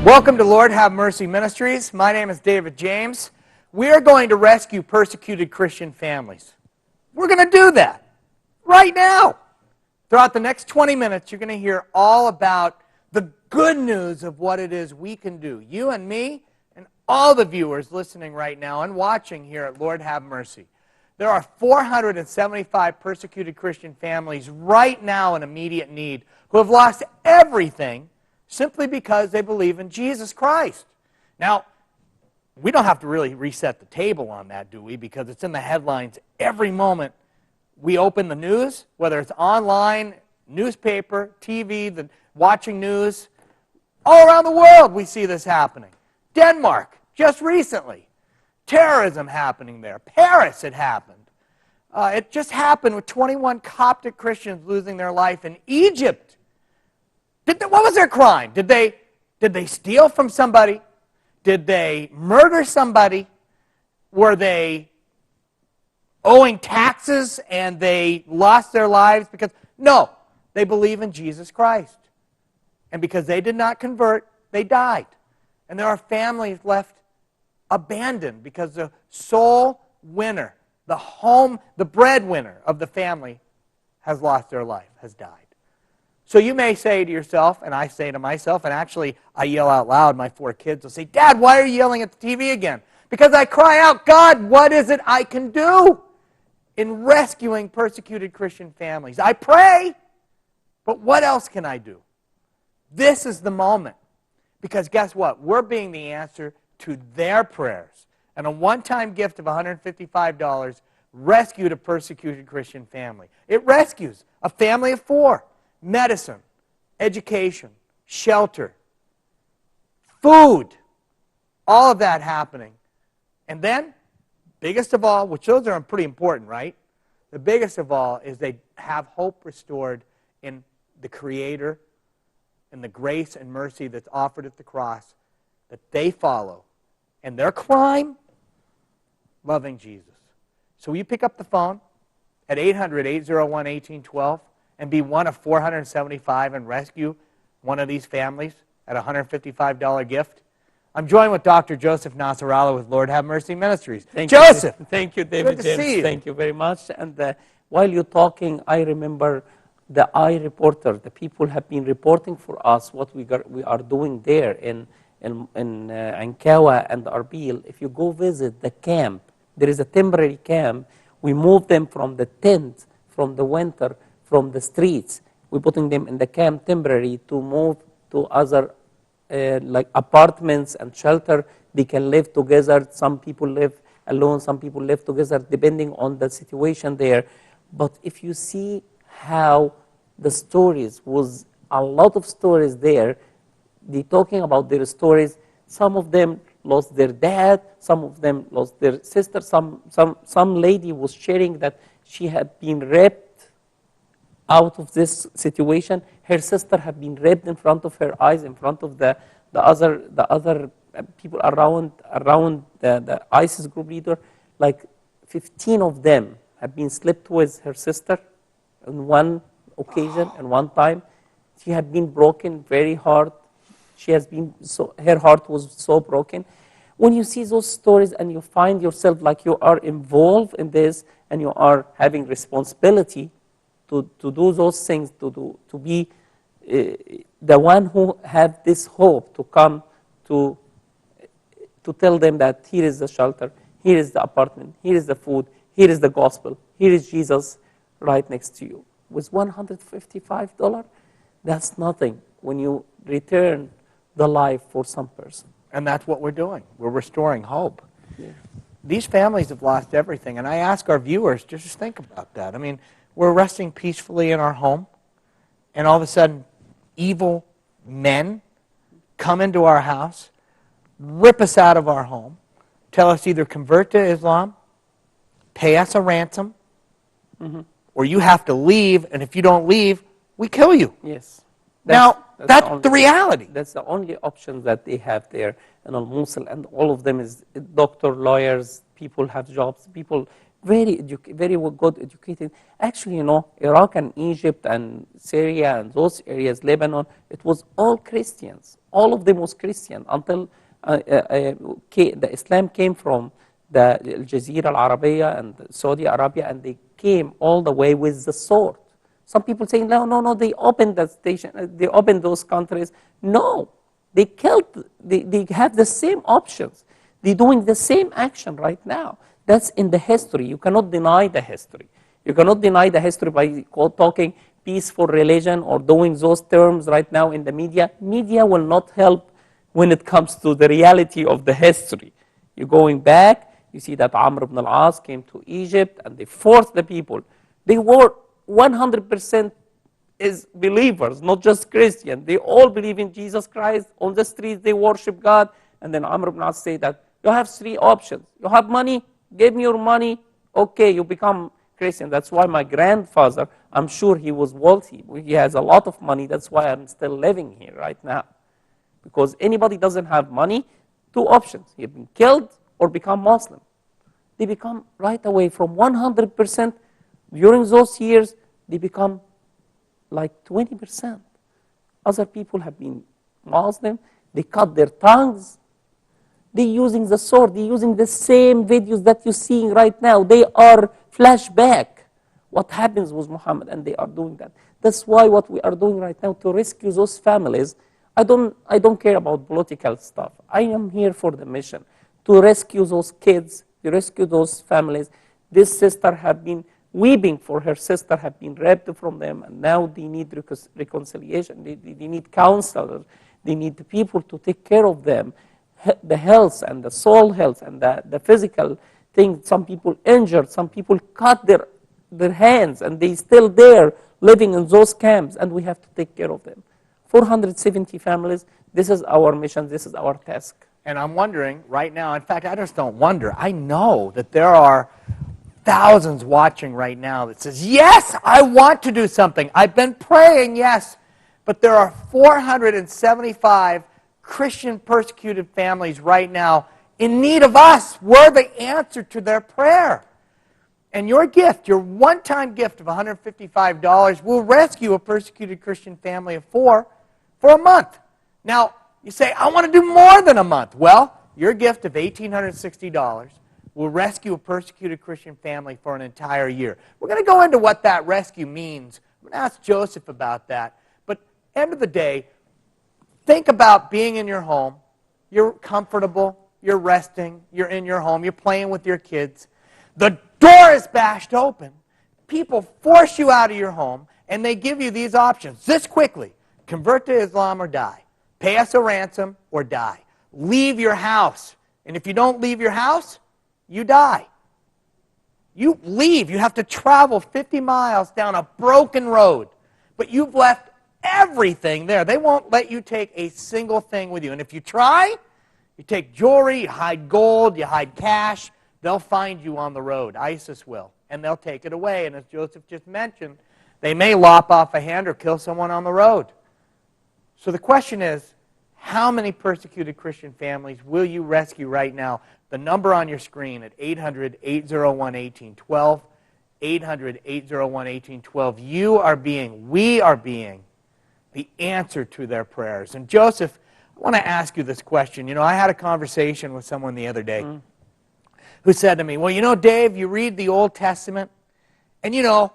Welcome to Lord Have Mercy Ministries. My name is David James. We are going to rescue persecuted Christian families. We're going to do that right now. Throughout the next 20 minutes, you're going to hear all about the good news of what it is we can do. You and me and all the viewers listening right now and watching here at Lord Have Mercy. There are 475 persecuted Christian families right now in immediate need who have lost everything simply because they believe in Jesus Christ. Now, we don't have to really reset the table on that, do we? Because it's in the headlines every moment we open the news, whether it's online, newspaper, TV, watching news. All around the world we see this happening. Denmark, just recently. Terrorism happening there. Paris, it happened. It just happened with 21 Coptic Christians losing their life in Egypt. What was their crime? Did they steal from somebody? Did they murder somebody? Were they owing taxes and they lost their lives? No, they believe in Jesus Christ. And because they did not convert, they died. And there are families left abandoned because the sole winner, the breadwinner of the family has lost their life, has died. So you may say to yourself, and I say to myself, and actually I yell out loud, my 4 kids will say, "Dad, why are you yelling at the TV again?" Because I cry out, "God, what is it I can do in rescuing persecuted Christian families?" I pray, but what else can I do? This is the moment. Because guess what? We're being the answer to their prayers. And a one-time gift of $155 rescued a persecuted Christian family. It rescues a family of 4. Medicine, education, shelter, food, all of that happening. And then, biggest of all, which those are pretty important, right? The biggest of all is they have hope restored in the Creator and the grace and mercy that's offered at the cross that they follow. And their crime, loving Jesus. So will you pick up the phone at 800-801-1812 and be one of 475 and rescue one of these families at a $155 gift? I'm joined with Dr. Joseph Nasir with Lord Have Mercy Ministries. Joseph! Thank you, David Good to James. see you. Thank you very much. And while you're talking, I remember the iReporter. The people have been reporting for us what we are doing there in Ankawa and Arbil. If you go visit the camp, there is a temporary camp. We move them from the tent, from the winter, from the streets. We're putting them in the camp temporary to move to other like apartments and shelter. They can live together. Some people live alone, some people live together, depending on the situation there. But if you see how the stories, was a lot of stories there, they talking about their stories. Some of them lost their dad, some of them lost their sister. Some lady was sharing that she had been raped out of this situation. Her sister had been raped in front of her eyes, in front of the other people around the ISIS group leader. Like 15 of them have been slept with her sister on one occasion and one time. She had been broken very hard. Her heart was so broken. When you see those stories and you find yourself like you are involved in this and you are having responsibility to do those things, to be the one who have this hope to come to tell them that here is the shelter, here is the apartment, here is the food, here is the gospel, here is Jesus right next to you. With $155, that's nothing when you return the life for some person. And that's what we're doing. We're restoring hope. Yeah. These families have lost everything. And I ask our viewers to just think about that. I mean, we're resting peacefully in our home, and all of a sudden, evil men come into our house, rip us out of our home, tell us either convert to Islam, pay us a ransom, or you have to leave, and if you don't leave, we kill you. Yes. That's the reality. That's the only option that they have there in Al-Mosul, and all of them is doctor, lawyers, people have jobs, people very good educated. Actually, Iraq and Egypt and Syria and those areas, Lebanon, it was all Christians. All of them was Christian until the Islam came from the Al Jazeera Al Arabiya and Saudi Arabia, and they came all the way with the sword. Some people say, no, they opened that station, they opened those countries. No, they killed, they have the same options. They're doing the same action right now. That's in the history. You cannot deny the history. You cannot deny the history by talking peaceful religion or doing those terms right now in the media. Media will not help when it comes to the reality of the history. You're going back, you see that Amr ibn al-As came to Egypt and they forced the people. They were 100% is believers, not just Christian. They all believe in Jesus Christ. On the streets, they worship God. And then Amr ibn al-As said that you have three options. You have money, give me your money, okay, you become Christian. That's why my grandfather, I'm sure he was wealthy. He has a lot of money. That's why I'm still living here right now. Because anybody doesn't have money, two options. You've been killed or become Muslim. They become right away from 100%. During those years, they become like 20%. Other people have been Muslim. They cut their tongues. They're using the sword. They're using the same videos that you're seeing right now. They are flashback. What happens with Muhammad, and they are doing that. That's why what we are doing right now to rescue those families. I don't care about political stuff. I am here for the mission to rescue those kids, to rescue those families. This sister had been weeping for her sister, had been raped from them, and now they need reconciliation. They need counselors. They need the people to take care of them, the health and the soul health and the physical thing. Some people injured, some people cut their hands, and they still there living in those camps, and we have to take care of them. 470 families, this is our mission, this is our task. And I'm wondering right now, in fact, I just don't wonder, I know that there are thousands watching right now that says, yes, I want to do something. I've been praying, yes. But there are 475 Christian persecuted families right now in need of us. We're the answer to their prayer. And your gift, your one-time gift of $155 will rescue a persecuted Christian family of 4 for a month. Now, you say, I want to do more than a month. Well, your gift of $1,860 will rescue a persecuted Christian family for an entire year. We're going to go into what that rescue means. I'm going to ask Joseph about that. But end of the day, think about being in your home. You're comfortable. You're resting. You're in your home. You're playing with your kids. The door is bashed open. People force you out of your home, and they give you these options this quickly. Convert to Islam or die. Pay us a ransom or die. Leave your house. And if you don't leave your house, you die. You leave. You have to travel 50 miles down a broken road. But you've left everything there. They won't let you take a single thing with you. And if you try, you take jewelry, you hide gold, you hide cash, they'll find you on the road. ISIS will. And they'll take it away. And as Joseph just mentioned, they may lop off a hand or kill someone on the road. So the question is, how many persecuted Christian families will you rescue right now? The number on your screen at 800-801-1812, 800-801-1812. We are being the answer to their prayers. And Joseph, I want to ask you this question. You know, I had a conversation with someone the other day who said to me, well, you know, Dave, you read the Old Testament, and you know,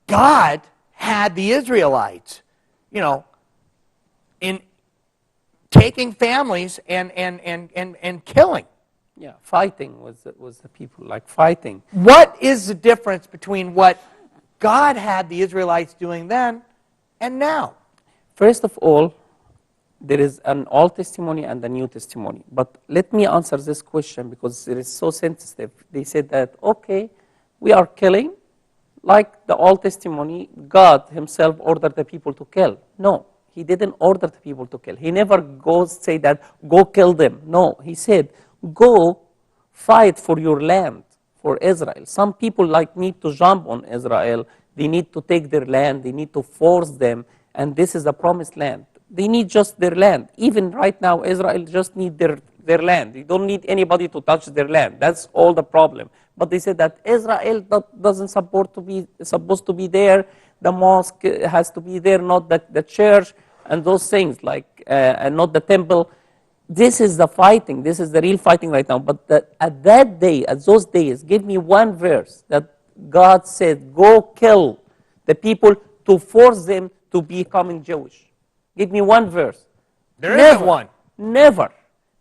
God had the Israelites, you know, in taking families and killing. Yeah, fighting was the people, like fighting. What is the difference between what God had the Israelites doing then and now? First of all, there is an Old Testimony and a New Testimony. But let me answer this question because it is so sensitive. They said that, okay, we are killing. Like the Old Testimony, God himself ordered the people to kill. No, he didn't order the people to kill. He never goes say that, go kill them. No, he said, go fight for your land, for Israel. Some people like need to jump on Israel. They need to take their land. They need to force them. And this is a promised land. They need just their land. Even right now, Israel just need their land. They don't need anybody to touch their land. That's all the problem. But they said that Israel doesn't supposed to be there. The mosque has to be there, not the church, and those things, like, and not the temple. This is the fighting. This is the real fighting right now. But at that day, at those days, give me one verse that God said, go kill the people to force them to becoming Jewish. Give me one verse. There isn't one. Never.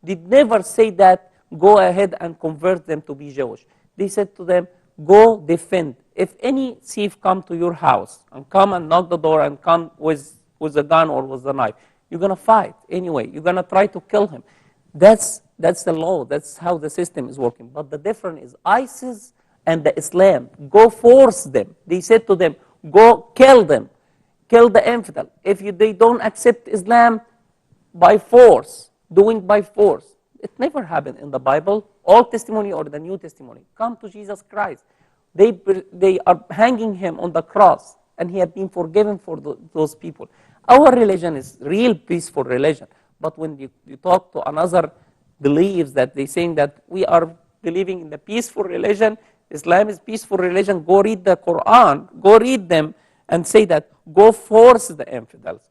Did never say that, go ahead and convert them to be Jewish. They said to them, go defend. If any thief come to your house and come and knock the door and come with a gun or with a knife, you're going to fight anyway. You're going to try to kill him. That's the law. That's how the system is working. But the difference is ISIS and the Islam. Go force them. They said to them, go kill them. Kill the infidel. If they don't accept Islam, by force, doing by force. It never happened in the Bible, Old Testimony or the New Testimony. Come to Jesus Christ. They are hanging him on the cross, and he had been forgiven for those people. Our religion is real peaceful religion. But when you talk to another beliefs that they saying that we are believing in the peaceful religion, Islam is peaceful religion, go read the Quran, go read them and say that, go force the infidels.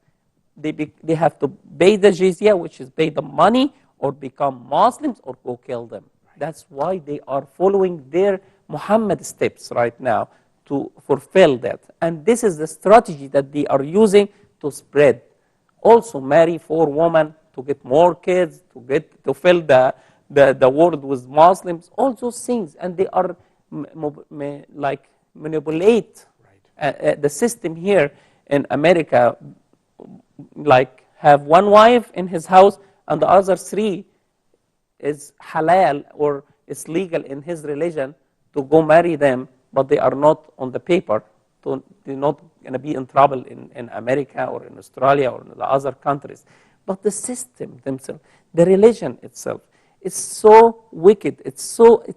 They have to pay the jizya, which is pay the money, or become Muslims, or go kill them. That's why they are following their Muhammad steps right now to fulfill that. And this is the strategy that they are using to spread. Also marry 4 women to get more kids, to fill the world with Muslims, all those things. And they are like manipulate the system here in America, like have one wife in his house and the other 3 is halal or is legal in his religion to go marry them, but they are not on the paper. They're not going to be in trouble in America or in Australia or in the other countries. But the system themselves, the religion itself, it's so wicked. It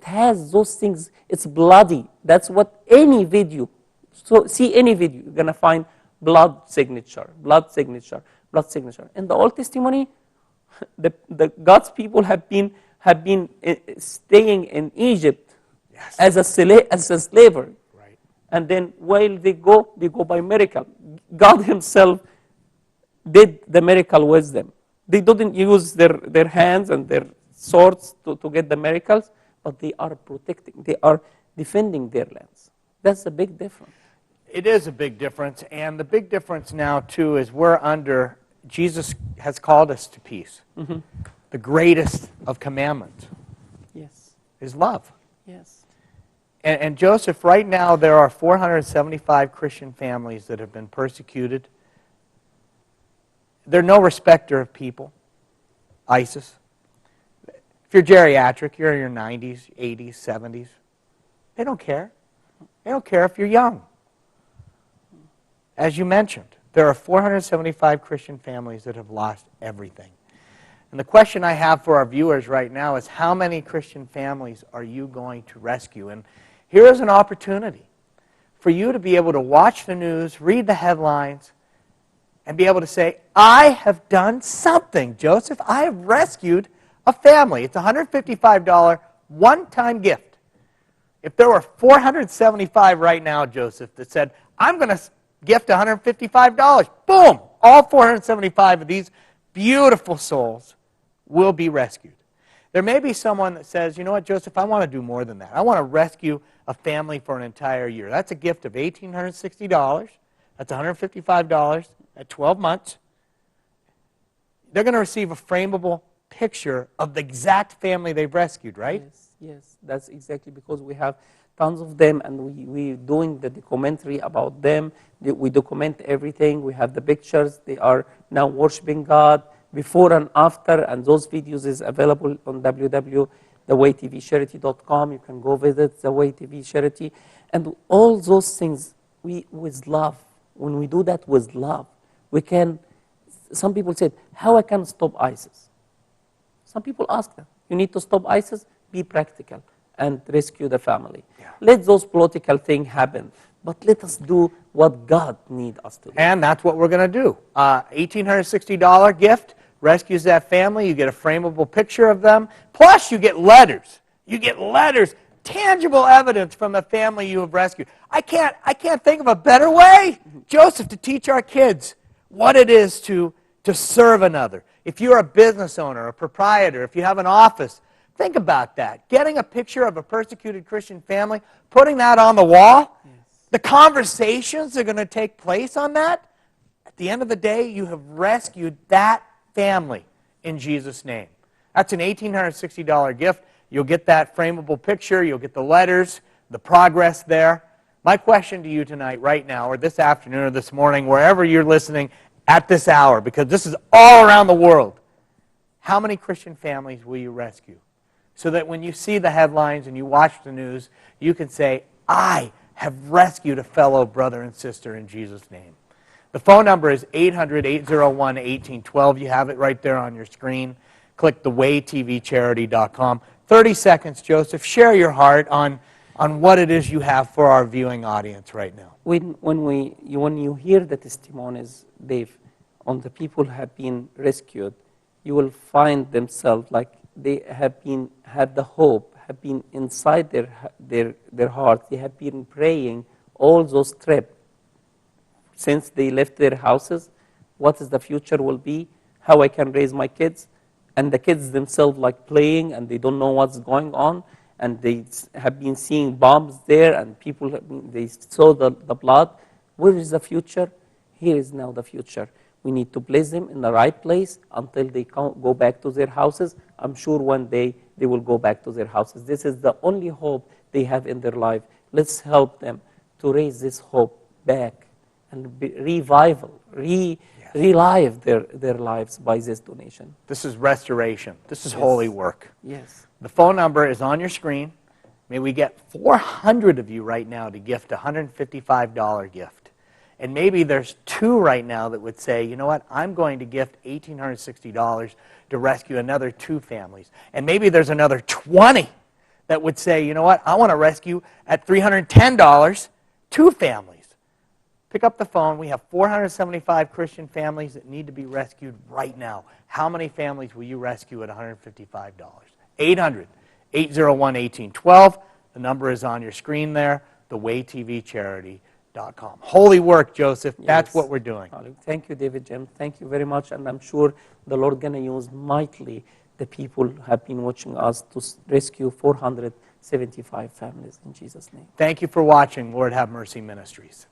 has those things. It's bloody. That's what any video. So see any video, you're going to find blood signature, blood signature, blood signature. In the Old Testimony, the God's people have been staying in Egypt as a slavery. Right. And then while they go by miracle. God himself did the miracle with them. They didn't use their hands and their swords to get the miracles, but they are protecting, they are defending their lands. That's a big difference. It is a big difference, and the big difference now, too, is Jesus has called us to peace. Mm-hmm. The greatest of commandments is love. Yes. And Joseph, right now there are 475 Christian families that have been persecuted. They're no respecter of people, ISIS. If you're geriatric, you're in your 90s, 80s, 70s. They don't care. They don't care if you're young. As you mentioned, there are 475 Christian families that have lost everything. And the question I have for our viewers right now is, how many Christian families are you going to rescue? And here is an opportunity for you to be able to watch the news, read the headlines, and be able to say, I have done something, Joseph. I have rescued a family. It's a $155 one-time gift. If there were 475 right now, Joseph, that said, I'm going to gift $155, boom, all 475 of these beautiful souls will be rescued. There may be someone that says, you know what, Joseph, I want to do more than that. I want to rescue a family for an entire year. That's a gift of $1,860. That's $155 at 12 months. They're going to receive a frameable picture of the exact family they've rescued, right? Yes, that's exactly, because we have tons of them, and we're doing the documentary about them. We document everything. We have the pictures. They are now worshiping God before and after, and those videos is available on www.thewaytvcharity.com. You can go visit The Way TV Charity. And all those things, with love, when we do that with love, we can, some people said, how I can stop ISIS? Some people ask them, you need to stop ISIS? Be practical and rescue the family. Yeah. Let those political things happen, but let us do what God needs us to do. And that's what we're going to do. $1,860 gift rescues that family. You get a frameable picture of them. Plus, you get letters. You get letters tangible evidence from a family you have rescued. I can't think of a better way, Joseph, to teach our kids what it is to serve another. If you're a business owner, a proprietor, if you have an office, think about that. Getting a picture of a persecuted Christian family, putting that on the wall, the conversations that are going to take place on that, at the end of the day, you have rescued that family in Jesus' name. That's an $1,860 gift. You'll get that frameable picture. You'll get the letters, the progress there. My question to you tonight, right now, or this afternoon or this morning, wherever you're listening at this hour, because this is all around the world, how many Christian families will you rescue? So that when you see the headlines and you watch the news, you can say, I have rescued a fellow brother and sister in Jesus' name. The phone number is 800-801-1812. You have it right there on your screen. Click thewaytvcharity.com. 30 seconds, Joseph. Share your heart on what it is you have for our viewing audience right now. When you hear the testimonies, Dave, on the people who have been rescued, you will find themselves like they have the hope, have been inside their heart. They have been praying all those trips since they left their houses. What is the future will be? How I can raise my kids? And the kids themselves like playing, and they don't know what's going on. And they have been seeing bombs there, and people they saw the blood. Where is the future? Here is now the future. We need to place them in the right place until they go back to their houses. I'm sure one day they will go back to their houses. This is the only hope they have in their life. Let's help them to raise this hope back and relive their lives by this donation. This is restoration. This is holy work. Yes. The phone number is on your screen. May we get 400 of you right now to gift a $155 gift. And maybe there's 2 right now that would say, you know what, I'm going to gift $1,860 to rescue another 2 families. And maybe there's another 20 that would say, you know what, I want to rescue at $310 2 families. Pick up the phone. We have 475 Christian families that need to be rescued right now. How many families will you rescue at $155? 800-801-1812. The number is on your screen there, thewaytvcharity.com. Holy work, Joseph. That's what we're doing. Thank you, David Jim. Thank you very much. And I'm sure the Lord going to use mightily the people who have been watching us to rescue 475 families in Jesus' name. Thank you for watching Lord Have Mercy Ministries.